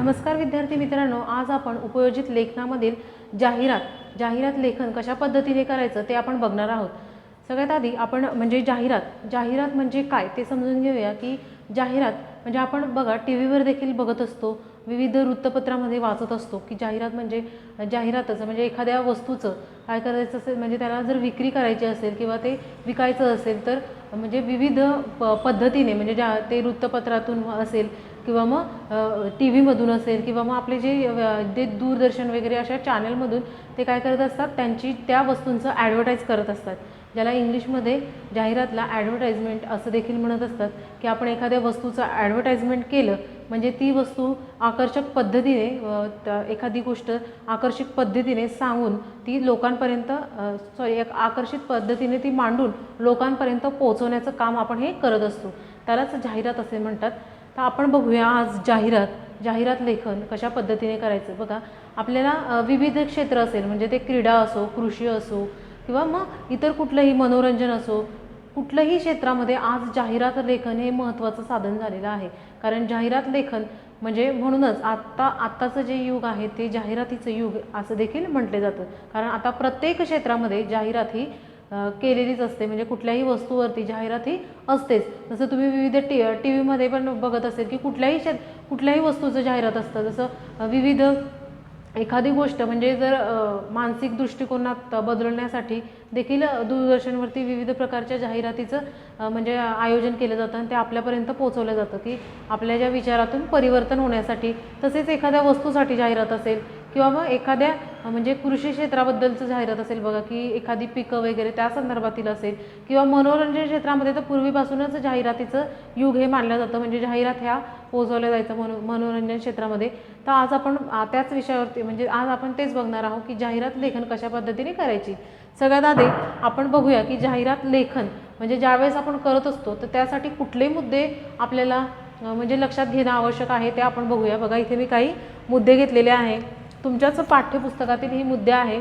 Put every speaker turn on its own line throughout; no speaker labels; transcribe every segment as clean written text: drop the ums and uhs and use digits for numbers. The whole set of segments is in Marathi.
नमस्कार विद्यार्थी मित्रांनो, आज आपण उपयोजित लेखनामधील जाहिरात लेखन कशा पद्धतीने करायचं ते आपण बघणार आहोत। सगळ्यात आधी आपण म्हणजे जाहिरात म्हणजे काय ते समजून घेऊया की जाहिरात म्हणजे आपण बघा टीव्हीवर देखील बघत असतो, विविध वृत्तपत्रामध्ये वाचत असतो की जाहिरात म्हणजे जाहिरातच म्हणजे एखाद्या वस्तूचं काय करायचं असेल म्हणजे त्याला जर विक्री करायची असेल किंवा ते विकायचं असेल तर म्हणजे विविध पद्धतीने म्हणजे ते वृत्तपत्रातून असेल किंवा मग टीव्हीमधून असेल किंवा मग आपले जे दूरदर्शन वगैरे अशा चॅनलमधून ते काय करत असतात, त्यांची त्या वस्तूंचं ॲडव्हर्टाईज करत असतात, ज्याला इंग्लिशमध्ये जाहिरातला ॲडव्हर्टाइजमेंट असं देखील म्हणत असतात की आपण एखाद्या वस्तूचं ॲडव्हर्टाइजमेंट केलं म्हणजे ती वस्तू आकर्षक पद्धतीने एखादी गोष्ट आकर्षक पद्धतीने सांगून ती लोकांपर्यंत एक आकर्षित पद्धतीने ती मांडून लोकांपर्यंत पोहोचवण्याचं काम आपण हे करत असतो, त्यालाच जाहिरात असे म्हणतात। तर आपण बघूया आज जाहिरात लेखन कशा पद्धतीने करायचं। बघा आपल्याला विविध क्षेत्र असेल म्हणजे ते क्रीडा असो, कृषी असो किंवा मग इतर कुठलंही मनोरंजन असो, कुठल्याही क्षेत्रामध्ये आज जाहिरात लेखन हे महत्त्वाचं साधन झालेलं आहे। कारण जाहिरात लेखन म्हणजे म्हणूनच आत्ताचं जे युग आहे ते जाहिरातीचं युग असं देखील म्हटले जातं। कारण आता प्रत्येक क्षेत्रामध्ये जाहिरात ही केलेलीच असते, म्हणजे कुठल्याही वस्तूवरती जाहिरात ही असतेच। जसं तुम्ही विविध टीव्हीमध्ये पण बघत असेल की कुठल्याही वस्तूचं जाहिरात असतं। जसं विविध एखादी गोष्ट म्हणजे जर मानसिक दृष्टिकोनात बदलण्यासाठी देखील दूरदर्शनवरती विविध प्रकारच्या जाहिरातीचं म्हणजे आयोजन केलं जातं आणि ते आपल्यापर्यंत पोहोचवलं जातं की आपल्या ज्या विचारातून परिवर्तन होण्यासाठी। तसेच एखाद्या वस्तूसाठी जाहिरात असेल किंवा मग एखाद्या म्हणजे कृषी क्षेत्राबद्दलचं जाहिरात असेल, बघा की एखादी पिकं वगैरे त्या संदर्भातील असेल किंवा मनोरंजन क्षेत्रामध्ये तर पूर्वीपासूनच जाहिरातीचं युग हे मानलं जातं, म्हणजे जाहिरात ह्या पोहोचवल्या जायचं मनोरंजन क्षेत्रामध्ये। तर आज आपण त्याच विषयावरती म्हणजे आज आपण तेच बघणार आहोत की जाहिरात लेखन कशा पद्धतीने करायची। सगळ्यात आधी आपण बघूया की जाहिरात लेखन म्हणजे ज्यावेळेस आपण करत असतो तर त्यासाठी कुठले मुद्दे आपल्याला म्हणजे लक्षात घेणं आवश्यक आहे ते आपण बघूया। बघा इथे मी काही मुद्दे घेतलेले आहे, तुमच्याच पाठ्यपुस्तकातील ही मुद्दे आहे।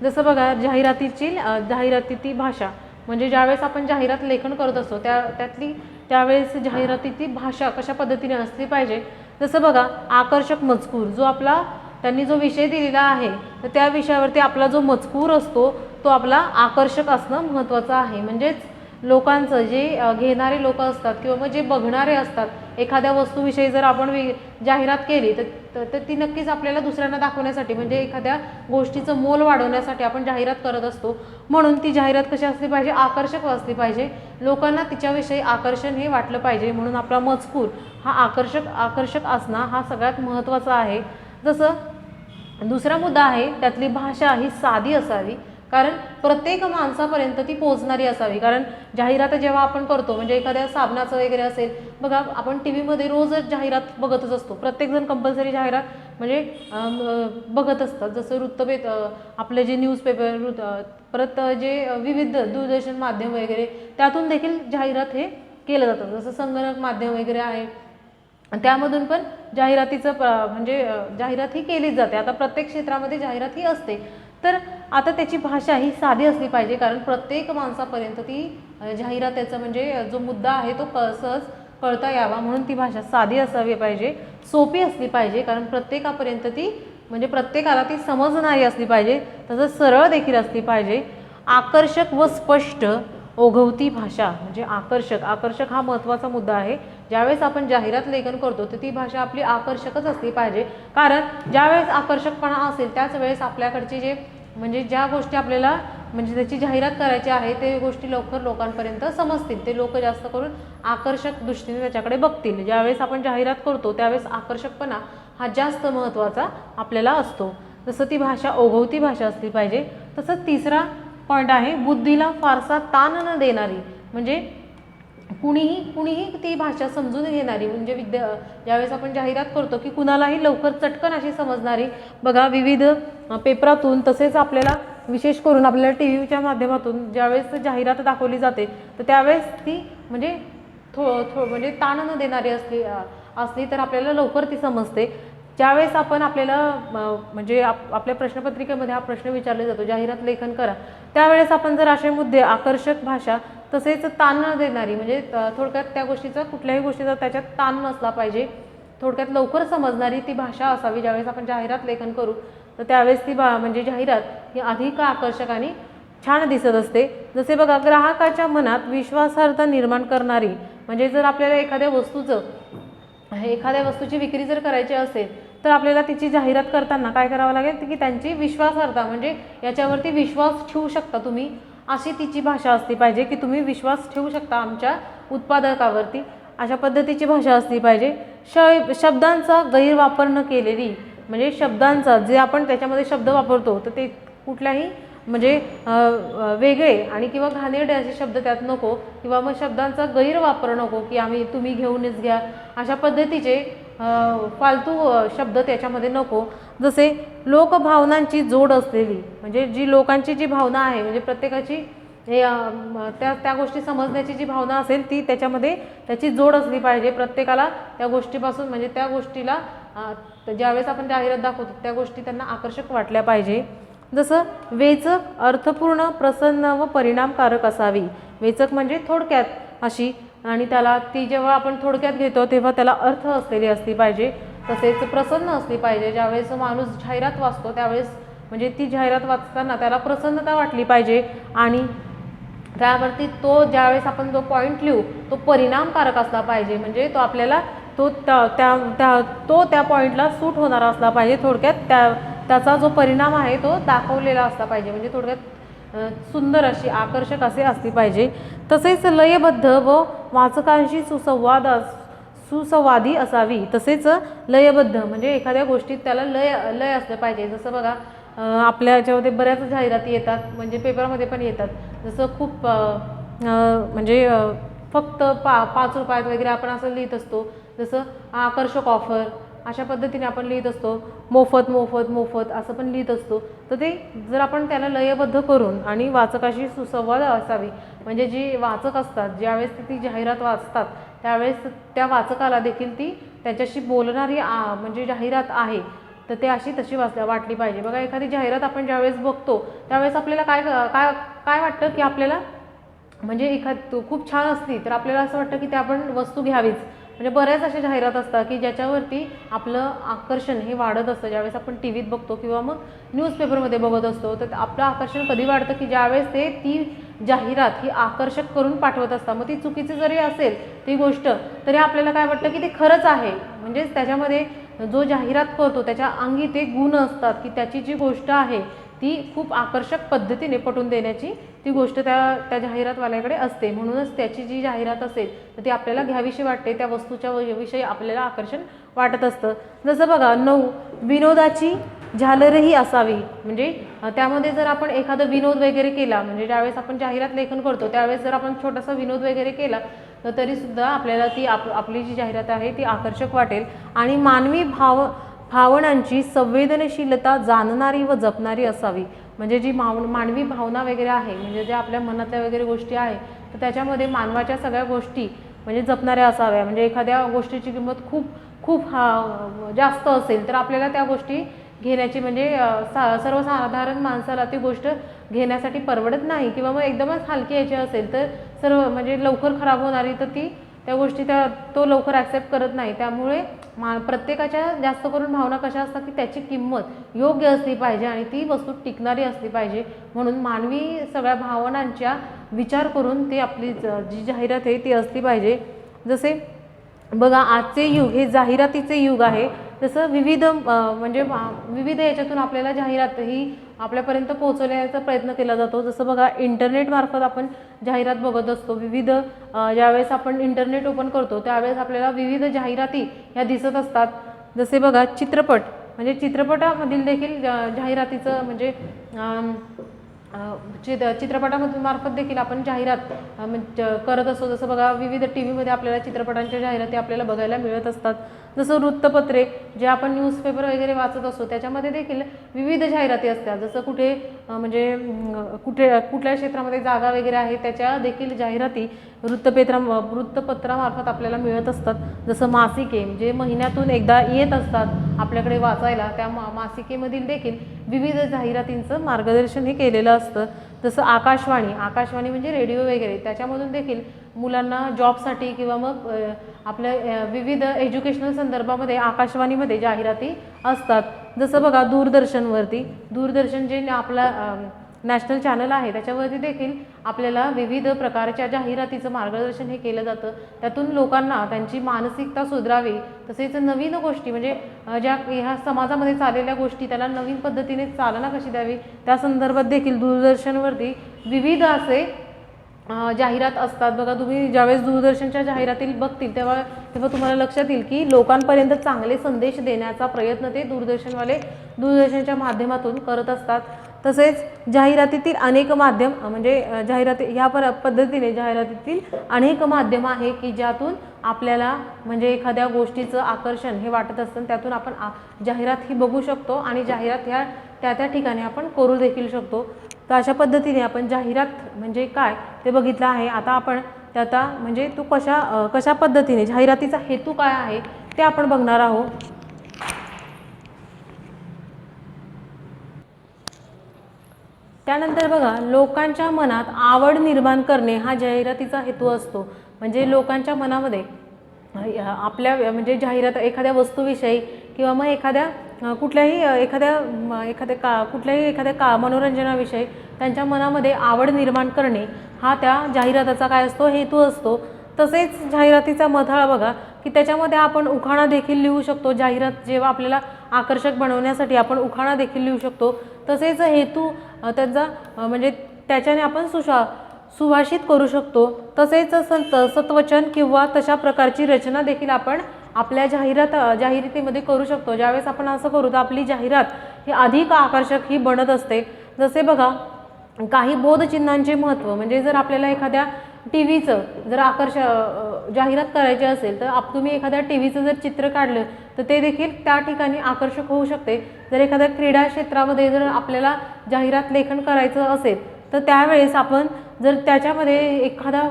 जसं बघा जाहिरातीची भाषा म्हणजे ज्यावेळेस आपण जाहिरात लेखन करत असतो त्यावेळेस जाहिरातीची भाषा कशा पद्धतीने असली पाहिजे। जसं बघा आकर्षक मजकूर, जो आपला त्यांनी जो विषय दिलेला आहे तर त्या विषयावरती आपला जो मजकूर असतो तो आपला आकर्षक असणं महत्त्वाचं आहे। म्हणजेच लोकांचं जे घेणारे लोक असतात किंवा मग जे बघणारे असतात, एखाद्या वस्तूविषयी जर आपण जाहिरात केली तर ती नक्कीच आपल्याला दुसऱ्यांना दाखवण्यासाठी म्हणजे एखाद्या गोष्टीचं मोल वाढवण्यासाठी आपण जाहिरात करत असतो। म्हणून ती जाहिरात कशी असली पाहिजे, आकर्षक असली पाहिजे, लोकांना तिच्याविषयी आकर्षण हे वाटलं पाहिजे, म्हणून आपला मजकूर हा आकर्षक असणं हा सगळ्यात महत्त्वाचा आहे। जसं दुसरा मुद्दा आहे त्यातली भाषा ही साधी असावी, कारण प्रत्येक माणसापर्यंत ती पोहोचणारी असावी। कारण जाहिरात जेव्हा आपण करतो म्हणजे एखाद्या साबणाचं वगैरे असेल, बघा आपण टीव्हीमध्ये रोजच जाहिरात बघतच असतो, प्रत्येकजण कंपल्सरी जाहिरात म्हणजे बघत असतात। जसं आपले जे न्यूजपेपर परत जे विविध दूरदर्शन माध्यम वगैरे त्यातून देखील जाहिरात हे केलं जातं। जसं संगणक माध्यम वगैरे आहे त्यामधून पण जाहिरातीचं म्हणजे जाहिरात ही केलीच जाते। आता प्रत्येक क्षेत्रामध्ये जाहिरात ही असते, तर आता त्याची भाषा ही साधी असली पाहिजे, कारण प्रत्येक माणसापर्यंत ती जाहिरातीचा म्हणजे जो मुद्दा आहे तो सहज कळता यावा, म्हणून ती भाषा साधी असावी पाहिजे, सोपी असली पाहिजे, कारण प्रत्येकापर्यंत ती म्हणजे प्रत्येकाला ती समजणारी असली पाहिजे, तसंच सरळ देखील असली पाहिजे। आकर्षक व स्पष्ट ओघवती भाषा म्हणजे आकर्षक हा महत्त्वाचा मुद्दा आहे। ज्यावेळेस आपण जाहिरात लेखन करतो तर ती भाषा आपली आकर्षकच असली पाहिजे, कारण ज्यावेळेस आकर्षकपणा असेल त्याच वेळेस आपल्याकडची जे म्हणजे ज्या गोष्टी आपल्याला म्हणजे त्याची जाहिरात करायची आहे ते गोष्टी लवकर लोकांपर्यंत समजतील, ते लोक जास्त करून आकर्षक दृष्टीने त्याच्याकडे बघतील। ज्यावेळेस आपण जाहिरात करतो त्यावेळेस आकर्षकपणा हा जास्त महत्त्वाचा आपल्याला असतो। जसं ती भाषा ओघवती भाषा असली पाहिजे। तसंच तिसरा पॉईंट आहे बुद्धीला फारसा ताण न देणारी, म्हणजे कुणीही ती भाषा समजून घेणारी, म्हणजे ज्यावेळेस आपण जाहिरात करतो की कुणालाही लवकर चटकन अशी समजणारी। बघा विविध पेपरातून तसेच आपल्याला विशेष करून आपल्याला टीव्हीच्या माध्यमातून ज्यावेळेस जाहिरात दाखवली जाते तर त्यावेळेस ती म्हणजे म्हणजे ताण न देणारी असली तर आपल्याला लवकर ती समजते। ज्यावेळेस आपण आपल्याला म्हणजे आपल्या प्रश्नपत्रिकेमध्ये हा प्रश्न विचारला जातो जाहिरात लेखन करा, त्यावेळेस आपण जर असे मुद्दे आकर्षक भाषा तसेच ताण न देणारी म्हणजे थोडक्यात त्या गोष्टीचा कुठल्याही गोष्टीचा त्याच्यात ताण नसला पाहिजे थोडक्यात लवकर समजणारी ती भाषा असावी ज्यावेळेस आपण जाहिरात लेखन करू, तर त्यावेळेस ती म्हणजे जाहिरात ही अधिक आकर्षक आणि छान दिसत असते. जसे बघा, ग्राहकाच्या मनात विश्वासार्हता निर्माण करणारी, म्हणजे जर आपल्याला एखाद्या वस्तूची विक्री जर करायची असेल तर आपल्याला तिची जाहिरात करताना काय करावं लागेल की त्यांची विश्वासार्हता, म्हणजे याच्यावरती विश्वास ठेवू शकता तुम्ही, अशी तिची भाषा असली पाहिजे की तुम्ही विश्वास ठेवू शकता आमच्या उत्पादकावरती, अशा पद्धतीची भाषा असली पाहिजे. शब्दांचा गैरवापर न केलेली, म्हणजे शब्दांचा जे आपण त्याच्यामध्ये शब्द वापरतो तर ते कुठल्याही म्हणजे वेगळे आणि किंवा घाणेरडे असे शब्द त्यात नको, किंवा मग शब्दांचा गैरवापर नको की तुम्ही घेऊनच घ्या, अशा पद्धतीचे फालतू शब्द त्याच्यामध्ये नको. जसे लोकभावनांची जोड असलेली, म्हणजे जी लोकांची जी भावना आहे, म्हणजे प्रत्येकाची त्या गोष्टी समजण्याची जी भावना असेल ती त्याच्यामध्ये त्याची जोड असली पाहिजे. प्रत्येकाला त्या गोष्टीपासून, म्हणजे त्या गोष्टीला ज्यावेळेस आपण जाहिरात दाखवतो त्या गोष्टी त्यांना आकर्षक वाटल्या पाहिजे. जसं वेचक, अर्थपूर्ण, प्रसन्न व परिणामकारक असावी. वेचक म्हणजे थोडक्यात अशी, आणि त्याला ती जेव्हा आपण थोडक्यात घेतो तेव्हा त्याला अर्थ असलेली असली पाहिजे. तसेच प्रसन्न असली पाहिजे. ज्यावेळेस माणूस जाहिरात वाचतो त्यावेळेस, म्हणजे ती जाहिरात वाचताना त्याला प्रसन्नता वाटली पाहिजे, आणि त्यावरती तो ज्यावेळेस आपण जो पॉईंट लिहू तो परिणामकारक असला पाहिजे, म्हणजे तो आपल्याला तो त्या पॉईंटला सूट होणारा असला पाहिजे. थोडक्यात त्याचा जो परिणाम आहे तो दाखवलेला असला पाहिजे, म्हणजे थोडक्यात सुंदर अशी, आकर्षक असे असली पाहिजे. तसेच लयबद्ध व वाचकांशी सुसंवादी असावी. तसेच लयबद्ध म्हणजे एखाद्या गोष्टीत त्याला लय असलं पाहिजे. जसं बघा, आपल्या याच्यामध्ये बऱ्याच जाहिराती येतात, म्हणजे पेपरमध्ये पण येतात. जसं खूप म्हणजे फक्त 5 रुपयात वगैरे आपण असं लिहित असतो. जसं आकर्षक ऑफर अशा पद्धतीने आपण लिहित असतो. मोफत मोफत मोफत असं पण लिहित असतो. तर ते जर आपण त्याला लयबद्ध करून आणि वाचकाशी सुसंवाद असावी, म्हणजे जी वाचक असतात ज्यावेळेस ती जाहिरात वाचतात त्यावेळेस त्या वाचकाला देखील ती त्याच्याशी बोलणारी म्हणजे जाहिरात आहे तर ते अशी तशी वाटली पाहिजे. बघा, एखादी जाहिरात आपण ज्यावेळेस बघतो त्यावेळेस आपल्याला काय काय काय वाटतं की आपल्याला, म्हणजे खूप छान असली तर आपल्याला असं वाटतं की ते आपण वस्तू घ्यावीच. म्हणजे बऱ्याच अशा जाहिरात असतात की ज्याच्यावरती आपलं आकर्षण हे वाढत असतं. ज्यावेळेस आपण टी व्हीत बघतो किंवा मग न्यूजपेपरमध्ये बघत असतो तर आपलं आकर्षण कधी वाढतं की ज्यावेळेस ती जाहिरात ही आकर्षक करून पाठवत असतात. मग ती चुकीची जरी असेल ती गोष्ट तरी आपल्याला काय वाटतं की ते खरंच आहे. म्हणजेच त्याच्यामध्ये जो जाहिरात करतो त्याच्या अंगी ते गुण असतात की त्याची जी गोष्ट आहे ती खूप आकर्षक पद्धतीने पटवून देण्याची ती गोष्ट त्या जाहिरातवाल्याकडे असते. म्हणूनच त्याची जी जाहिरात असेल तर ती आपल्याला घ्यावीशी वाटते. त्या वस्तूच्या विषयी आपल्याला आकर्षण वाटत असतं. जसं बघा, 9 विनोदाची झालरही असावी. म्हणजे त्यामध्ये जर आपण एखादा विनोद वगैरे केला, म्हणजे ज्यावेळेस आपण जाहिरात लेखन करतो त्यावेळेस जर आपण छोटासा विनोद वगैरे केला तर तरीसुद्धा आपल्याला ती आपली जी जाहिरात आहे ती आकर्षक वाटेल. आणि मानवी भावनांची संवेदनशीलता जाणणारी व जपणारी असावी. म्हणजे जी मानवी भावना वगैरे आहे, म्हणजे ज्या आपल्या मनातल्या वगैरे गोष्टी आहे तर त्याच्यामध्ये मानवाच्या सगळ्या गोष्टी म्हणजे जपणाऱ्या असाव्या. म्हणजे एखाद्या गोष्टीची किंमत खूप जास्त असेल तर आपल्याला त्या गोष्टी घेण्याची, म्हणजे सर्वसाधारण माणसाला ती गोष्ट घेण्यासाठी परवडत नाही, किंवा मग एकदमच हलकी यायची असेल तर सर्व म्हणजे लवकर खराब होणारी तर त्या गोष्टी तो लवकर ॲक्सेप्ट करत नाही. त्यामुळे प्रत्येकाच्या जास्त करून भावना कशा असतात की त्याची किंमत योग्य असली पाहिजे आणि ती वस्तू टिकणारी असली पाहिजे. म्हणून मानवी सगळ्या भावनांचा विचार करून ती आपली जी जाहिरात आहे ती असली पाहिजे. जसे बघा, आजचे युग हे जाहिरातीचे युग आहे. जसं विविध याच्यातून आपल्याला जाहिरात ही आपल्यापर्यंत पोहोचवण्याचा प्रयत्न केला जातो. जसं बघा, इंटरनेटमार्फत आपण जाहिरात बघत असतो. ज्यावेळेस आपण इंटरनेट ओपन करतो त्यावेळेस आपल्याला विविध जाहिराती ह्या दिसत असतात. जसे बघा, म्हणजे चित्रपटामधील देखील जाहिरातीचं म्हणजे चित्रपटामधून मार्फत देखील आपण जाहिरात करत असतो. जसं बघा, विविध टी व्हीमध्ये आपल्याला चित्रपटांच्या जाहिराती आपल्याला बघायला मिळत असतात. जसं वृत्तपत्रे जे आपण न्यूजपेपर वगैरे वाचत असतो त्याच्यामध्ये देखील विविध जाहिराती असतात. जसं कुठल्या क्षेत्रामध्ये जागा वगैरे आहे त्याच्या देखील जाहिराती वृत्तपत्रामार्फत आपल्याला मिळत असतात. जसं मासिके जे महिन्यातून एकदा येत असतात आपल्याकडे वाचायला, त्या मासिकेमधील देखील विविध जाहिरातींचं मार्गदर्शन हे केलेलं असतं. जसं आकाशवाणी म्हणजे रेडिओ वगैरे, त्याच्यामधून देखील मुलांना जॉबसाठी किंवा मग आपल्या विविध एज्युकेशनल संदर्भामध्ये आकाशवाणीमध्ये जाहिराती असतात। जसं बघा दूरदर्शनवरती, दूरदर्शन जे आपला नॅशनल चॅनल आहे त्याच्यावरती देखील आपल्याला विविध प्रकारच्या जाहिरातीचं मार्गदर्शन हे केलं जातं। त्यातून लोकांना त्यांची मानसिकता सुधारावी, तसेच नवीन गोष्टी म्हणजे ज्या ह्या समाजामध्ये चाललेल्या गोष्टी त्याला नवीन पद्धतीने चालना कशी द्यावी त्या संदर्भात देखील दूरदर्शनवरती विविध असे जाहिरात असतात। बघा तुम्ही ज्यावेळेस दूरदर्शनच्या जाहिराती बघतील तेव्हा तुम्हाला लक्षात येईल की लोकांपर्यंत चांगले संदेश देण्याचा प्रयत्न ते दूरदर्शनवाले दूरदर्शनच्या माध्यमातून करत असतात। तसेच जाहिरातीतील अनेक माध्यम म्हणजे जाहिराती ह्या पद्धतीने जाहिरातीतील अनेक माध्यम आहे की ज्यातून आपल्याला म्हणजे एखाद्या गोष्टीचं आकर्षण हे वाटत असतं, त्यातून आपण जाहिरात ही बघू शकतो आणि जाहिरात ह्या त्या ठिकाणी आपण करू देखील शकतो। तर अशा पद्धतीने आपण जाहिरात म्हणजे काय ते बघितलं आहे। आता आपण त्याचा म्हणजे तो कशा पद्धतीने जाहिरातीचा हेतू काय आहे ते आपण बघणार आहोत। त्यानंतर बघा लोकांच्या मनात आवड निर्माण करणे हा जाहिरातीचा हेतू असतो। म्हणजे लोकांच्या मनामध्ये आपल्या म्हणजे जाहिरात एखाद्या वस्तूविषयी किंवा मग कुठल्याही एखाद्या मनोरंजनाविषयी त्यांच्या मनामध्ये आवड निर्माण करणे हा त्या जाहिरातीचा काय असतो हेतू असतो। तसेच जाहिरातीचा मथळा बघा की त्याच्यामध्ये आपण उखाणा देखील लिहू शकतो। जाहिरात जेव्हा आपल्याला आकर्षक बनवण्यासाठी आपण उखाणा देखील लिहू शकतो। तसेच हेतू त्यांचा म्हणजे त्याच्याने आपण सुभाषित करू शकतो। तसेच सत्वचन किंवा तशा प्रकारची रचना देखील आपण आपल्या जाहिरातीमध्ये करू शकतो। ज्यावेळेस आपण असं करू तर आपली जाहिरात ही अधिक आकर्षक ही बनत असते। जसे बघा काही बोधचिन्हांचे महत्त्व म्हणजे जर आपल्याला एखाद्या टीव्हीचं जर जाहिरात करायची असेल तर तुम्ही एखाद्या टीव्हीचं जर चित्र काढलं तर ते देखील त्या ठिकाणी आकर्षक होऊ शकते। जर एखाद्या क्रीडा क्षेत्रामध्ये जर आपल्याला जाहिरात लेखन करायचं असेल तर त्यावेळेस आपण जर त्याच्यामध्ये एखादा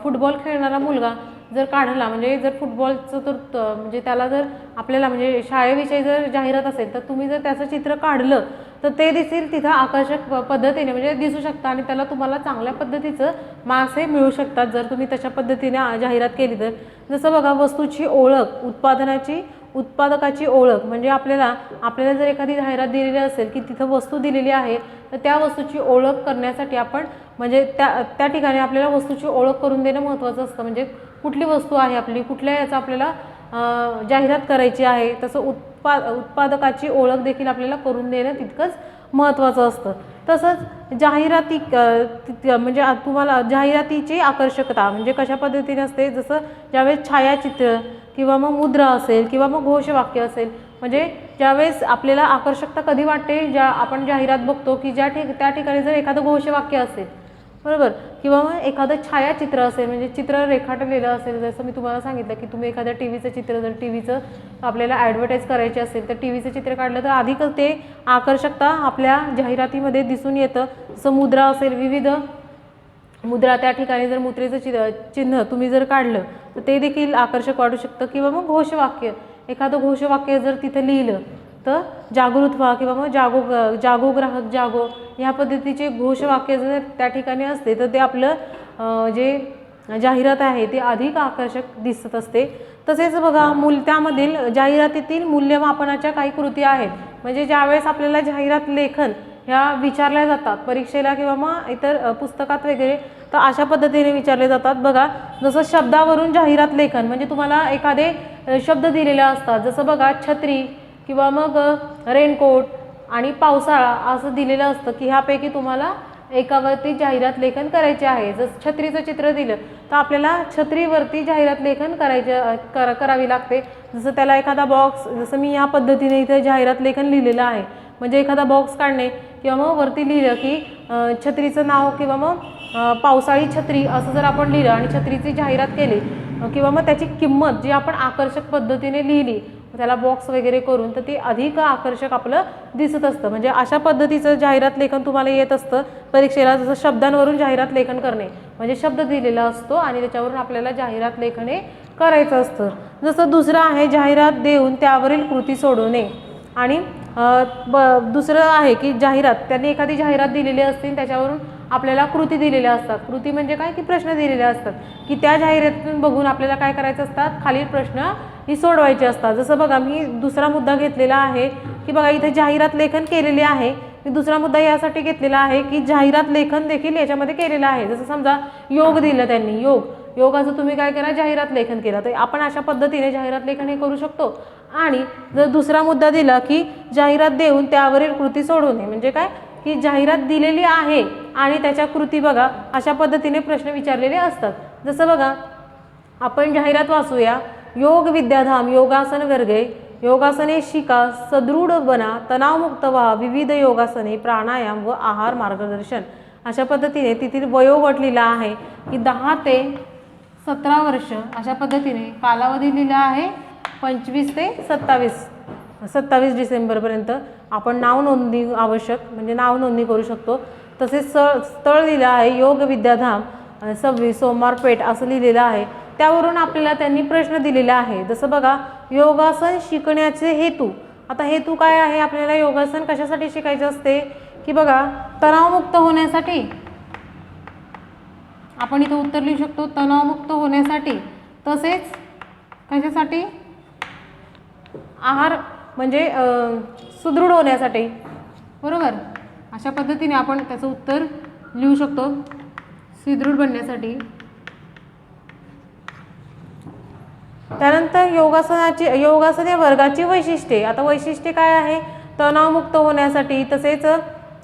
फुटबॉल खेळणारा मुलगा जर काढला म्हणजे जर फुटबॉलचं तर म्हणजे त्याला जर आपल्याला म्हणजे शाळेविषयी जर जाहिरात असेल तर तुम्ही जर त्याचं चित्र काढलं तर ते देखील तिथं आकर्षक पद्धतीने म्हणजे दिसू शकतं आणि त्याला तुम्हाला चांगल्या पद्धतीचं मार्क्स हे मिळू शकतात जर तुम्ही तशा पद्धतीने जाहिरात केली तर। जसं बघा वस्तूची ओळख, उत्पादकाची ओळख म्हणजे आपल्याला जर एखादी जाहिरात दिलेली असेल की तिथं वस्तू दिलेली आहे तर त्या वस्तूची ओळख करण्यासाठी आपण म्हणजे त्या ठिकाणी आपल्याला वस्तूची ओळख करून देणं महत्त्वाचं असतं। म्हणजे कुठली वस्तू आहे आपली, कुठल्या याचा आपल्याला जाहिरात करायची आहे, तसं उत्पादकाची ओळख देखील आपल्याला करून देणं तितकंच महत्त्वाचं असतं। तसंच जाहिराती म्हणजे तुम्हाला जाहिरातीची आकर्षकता म्हणजे कशा पद्धतीने असते, जसं ज्यावेळेस छायाचित्र किंवा मग मुद्रा असेल किंवा मग घोषवाक्य असेल म्हणजे ज्यावेळेस आपल्याला आकर्षकता कधी वाटते आपण जाहिरात बघतो की त्या ठिकाणी जर एखादं घोषवाक्य असेल बरोबर किंवा मग एखादं छायाचित्र असेल म्हणजे चित्र रेखाटलेलं असेल। जसं मी तुम्हाला सांगितलं की तुम्ही एखाद्या टीव्हीचं चित्र जर टीव्हीचं आपल्याला ॲडव्हर्टाईज करायची असेल तर टीव्हीचं चित्र काढलं तर अधिक ते आकर्षकता आपल्या जाहिरातीमध्ये दिसून येतं। जसं मुद्रा असेल, विविध मुद्रा त्या ठिकाणी जर मुद्रेचं चिन्ह तुम्ही जर काढलं तर ते देखील आकर्षक वाटू शकतं। किंवा मग घोषवाक्य, एखादं घोषवाक्य जर तिथं लिहिलं तर जागृत व्हा किंवा मग जागो ग्राहक जागो ह्या पद्धतीचे घोषवाक्य जर त्या ठिकाणी असते तर ते आपलं जे जाहिरात आहे ते अधिक आकर्षक दिसत असते। तसेच बघा त्यामधील जाहिरातीतील मूल्यमापनाच्या काही कृती आहेत म्हणजे ज्यावेळेस आपल्याला जाहिरात लेखन ह्या विचारल्या जातात परीक्षेला किंवा मग इतर पुस्तकात वगैरे तर अशा पद्धतीने विचारले जातात। बघा जसं शब्दावरून जाहिरात लेखन म्हणजे तुम्हाला एखादे शब्द दिलेले असतात, जसं बघा छत्री किंवा मग रेनकोट आणि पावसाळा असं दिलेलं असतं की ह्यापैकी तुम्हाला एकावरती जाहिरात लेखन करायचे आहे। जर छत्रीचं चित्र दिलं तर आपल्याला छत्रीवरती जाहिरात लेखन करावी लागते। जसं त्याला एखादा बॉक्स, जसं मी या पद्धतीने इथे जाहिरात लेखन लिहिलेलं आहे म्हणजे एखादा बॉक्स काढणे किंवा मग वरती लिहिलं की छत्रीचं नाव किंवा मग पावसाळी छत्री असं जर आपण लिहिलं आणि छत्रीची जाहिरात केली किंवा मग त्याची किंमत जी आपण आकर्षक पद्धतीने लिहिली त्याला बॉक्स वगैरे करून तर ते अधिक आकर्षक आपलं दिसत असतं। म्हणजे अशा पद्धतीचं जाहिरात लेखन तुम्हाला येत असतं परीक्षेला। जसं शब्दांवरून जाहिरात लेखन करणे म्हणजे शब्द दिलेला असतो आणि त्याच्यावरून आपल्याला जाहिरात लेखने करायचं असतं। जसं दुसरं आहे जाहिरात देऊन त्यावरील कृती सोडवणे आणि दुसरं आहे की जाहिरात त्यांनी एखादी जाहिरात दिलेली असते त्याच्यावरून आपल्याला कृती दिलेल्या असतात. कृती म्हणजे काय की प्रश्न दिलेले असतात की त्या जाहिरातीतून बघून आपल्याला काय करायचं असतात, खालील प्रश्न ही सोडवायचे असतात. जसं बघा मी दुसरा मुद्दा घेतलेला आहे की बघा इथे जाहिरात लेखन केलेले आहे. मी दुसरा मुद्दा यासाठी घेतलेला आहे की जाहिरात लेखन देखील याच्यामध्ये केलेलं आहे. जसं समजा योग दिलं त्यांनी, योगाचं तुम्ही काय करा, जाहिरात लेखन केलं, तर आपण अशा पद्धतीने जाहिरात लेखन हे करू शकतो. आणि जर दुसरा मुद्दा दिला की जाहिरात देऊन त्यावरील कृती सोडवणे, म्हणजे काय की जाहिरात दिलेली आहे आणि त्याच्या कृती बघा अशा पद्धतीने प्रश्न विचारलेले असतात. जसं बघा आपण जाहिरात वाचूया. योग विद्याधाम योगासन वर्गे, योगासने शिका, सदृढ बना, तणावमुक्त व्हा, विविध योगासने, प्राणायाम व आहार मार्गदर्शन. अशा पद्धतीने तिथील वयोगट लिहिला आहे की 10 ते 17 वर्ष अशा पद्धतीने कालावधी लिहिला आहे. 25 ते 27 डिसेंबरपर्यंत आपण नाव नोंदणी आवश्यक, म्हणजे नाव नोंदणी करू शकतो. तसेच स्थळ लिहिलं आहे योग विद्याधाम 26 सोमवारपेठ असं लिहिलेलं आहे. त्यावरून आपल्याला त्यांनी प्रश्न दिलेला आहे. जसं बघा योगासन शिकण्याचे हेतू. आता हेतू काय आहे, आपल्याला योगासन कशासाठी शिकायचे असते की बघा तणावमुक्त होण्यासाठी. आपण इथं उत्तर लिहू शकतो तणावमुक्त होण्यासाठी. तसेच कशासाठी, आहार म्हणजे सुदृढ होण्यासाठी, बरोबर. अशा पद्धतीने आपण त्याचं उत्तर लिहू शकतो, सुदृढ बनण्यासाठी. त्यानंतर योगासन या वर्गाची वैशिष्ट्ये. आता वैशिष्ट्ये काय आहे, तणावमुक्त होण्यासाठी, तसेच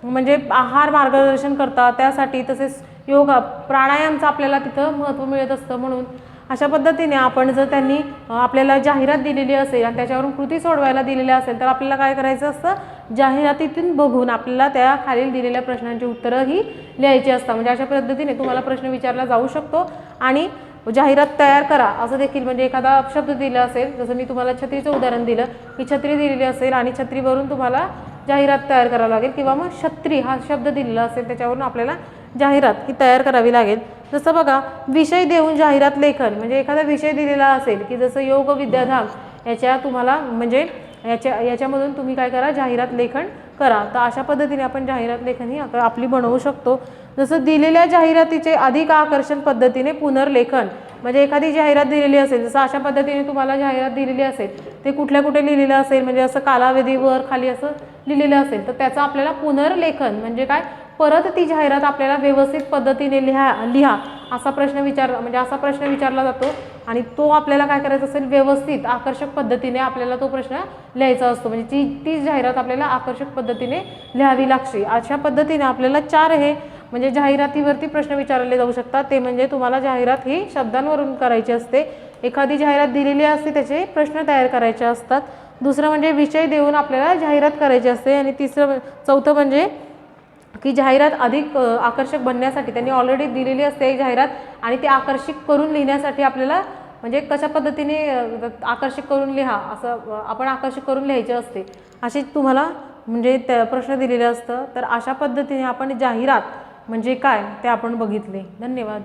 म्हणजे आहार मार्गदर्शन करतात त्यासाठी, तसेच योगा प्राणायामचं आपल्याला तिथं महत्त्व मिळत असतं. म्हणून अशा पद्धतीने आपण जर त्यांनी आपल्याला जाहिरात दिलेली असेल आणि त्याच्यावरून कृती सोडवायला दिलेल्या असेल तर आपल्याला काय करायचं असतं, जाहिरातीतून बघून आपल्याला त्या खालील दिलेल्या प्रश्नांची उत्तरंही लिहायची असतात. म्हणजे अशा पद्धतीने तुम्हाला प्रश्न विचारला जाऊ शकतो. आणि जाहिरात तयार करा असं देखील, म्हणजे एखादा शब्द दिला असेल, जसं मी तुम्हाला छत्रीचं उदाहरण दिलं की छत्री दिलेली असेल आणि छत्रीवरून तुम्हाला जाहिरात तयार करावी लागेल, किंवा मग छत्री हा शब्द दिलेला असेल त्याच्यावरून आपल्याला जाहिरात ही तयार करावी लागेल. जसं बघा विषय देऊन जाहिरात लेखन, म्हणजे एखादा विषय दिलेला असेल की जसं योग विद्याधाम याच्या तुम्हाला म्हणजे याच्यामधून तुम्ही काय करा, जाहिरात लेखन करा. तर अशा पद्धतीने आपण जाहिरात लेखन ही आपली बनवू शकतो. जसं दिलेल्या जाहिरातीचे अधिक आकर्षण पद्धतीने पुनर्लेखन, म्हणजे एखादी जाहिरात दिलेली असेल, जसं अशा पद्धतीने तुम्हाला जाहिरात दिलेली असेल ते कुठे लिहिलेलं असेल, म्हणजे असं कालावधी वर खाली असं लिहिलेलं असेल तर त्याचं आपल्याला पुनर्लेखन म्हणजे काय, परत ती जाहिरात आपल्याला व्यवस्थित पद्धतीने लिहा असा प्रश्न विचारला जातो. आणि तो आपल्याला काय करायचा असेल, व्यवस्थित आकर्षक पद्धतीने आपल्याला तो प्रश्न लिहायचा असतो. म्हणजे ती जाहिरात आपल्याला आकर्षक पद्धतीने लिहावी लागते. अशा पद्धतीने आपल्याला 4 हे म्हणजे जाहिरातीवरती प्रश्न विचारले जाऊ शकतात. ते म्हणजे तुम्हाला जाहिरात ही शब्दांवरून करायची असते. एखादी जाहिरात दिलेली असते त्याचे प्रश्न तयार करायचे असतात. दुसरं म्हणजे विषय देऊन आपल्याला जाहिरात करायची असते. आणि चौथं म्हणजे की जाहिरात अधिक आकर्षक बनण्यासाठी त्यांनी ऑलरेडी दिलेली असते एक जाहिरात, आणि ते आकर्षक करून लिहिण्यासाठी आपल्याला म्हणजे कशा पद्धतीने आकर्षक करून लिहा असं आपण आकर्षक करून लिहायचे असते, असे तुम्हाला म्हणजे प्रश्न दिलेले असतं. तर अशा पद्धतीने आपण जाहिरात म्हणजे काय ते आपण बघितले. धन्यवाद.